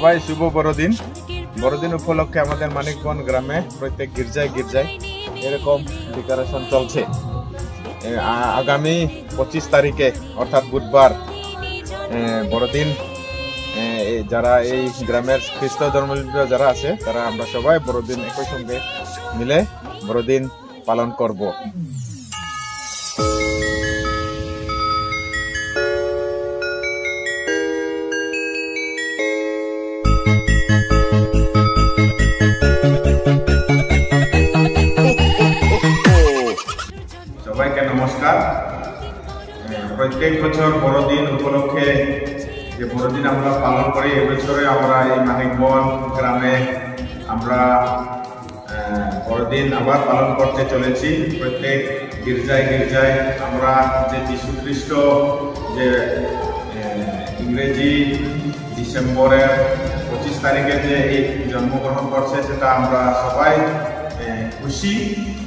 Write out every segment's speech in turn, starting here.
সবাই শুভ বড়দিন। বড়দিন উপলক্ষে আমাদের মানিকগঞ্জ গ্রামে প্রত্যেক গির্জায় গির্জায় এরকম ডেকোরেশন চলছে। আগামী 25 তারিখে অর্থাৎ বুধবার বড়দিন যারা এই গ্রামের খ্রিস্ট ধর্মাবলম্বী যারা আছে তারা আমরা সবাই বড়দিন একই সঙ্গে মিলে বড়দিন পালন করব। সবাইকে নমস্কার। প্রত্যেক বছর বড়দিন উপলক্ষে যে বড়দিন আমরা পালন করি, এবছরে আমরা এই মানিকগঞ্জ গ্রামে আমরা বড়দিন আবার পালন করতে চলেছি। প্রত্যেক গির্জায় গির্জায় আমরা যে যীশু খ্রিস্ট যে ইংরেজি ডিসেম্বরের 25 তারিখে যে এই জন্মগ্রহণ করছে সেটা আমরা সবাই খুশি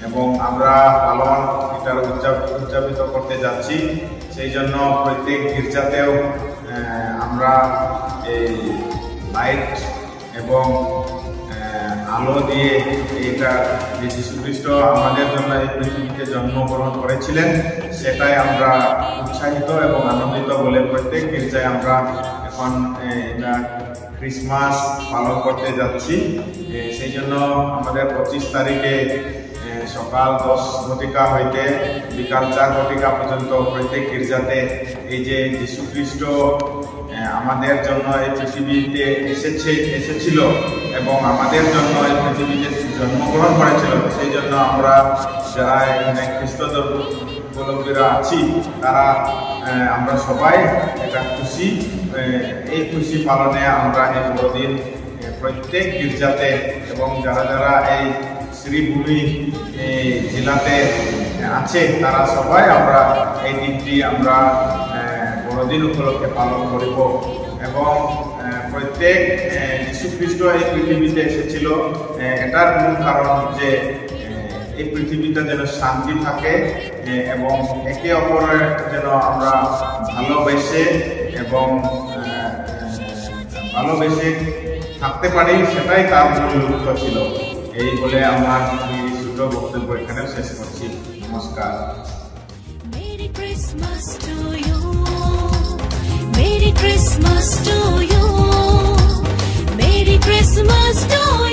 এবং আমরা পালন এটার উদযাপিত করতে যাচ্ছি। সেই জন্য প্রত্যেক গির্জাতেও আমরা এই লাইট এবং আলো দিয়ে এটা যে যীশু খ্রিস্ট আমাদের জন্য এই পৃথিবীতে জন্মগ্রহণ করেছিলেন সেটাই আমরা উৎসাহিত এবং আনন্দিত বলে প্রত্যেক গির্জায় আমরা এখন এটা ক্রিসমাস পালন করতে যাচ্ছি। সেই জন্য আমাদের 25 তারিখে সকাল 10 ঘটিকা হইতে বিকাল 4 ঘটিকা পর্যন্ত প্রত্যেক গির্জাতে এই যে যীশু খ্রিস্ট আমাদের জন্য এই পৃথিবীতে এসেছিল এবং আমাদের জন্য এই পৃথিবীতে জন্মগ্রহণ করেছিল, সেই জন্য আমরা যারা এখানে খ্রিস্ট ধর্মাবলম্বীরা আছি তারা আমরা সবাই এটা খুশি। এই খুশি পালনে আমরা এই বড়দিন প্রত্যেক গির্জাতে এবং যারা যারা এই শ্রীভূমি জেলাতে আছে তারা সবাই আমরা এই দিনটি আমরা বড়দিন উপলক্ষে পালন করিব। এবং প্রত্যেক যীশু খ্রিস্ট এই পৃথিবীতে এসেছিল এটার মূল কারণ যে এই পৃথিবীটা যেন শান্তি থাকে এবং একে অপরের যেন আমরা ভালোবেসে এবং ভালোবেসে থাকতে পারি, সেটাই তার মূল লক্ষ্য ছিল। এই বলে আমার ছোট বক্তব্য এখানে শেষ করছি। নমস্কার। Merry Christmas to you. Merry Christmas to you. Merry Christmas to you.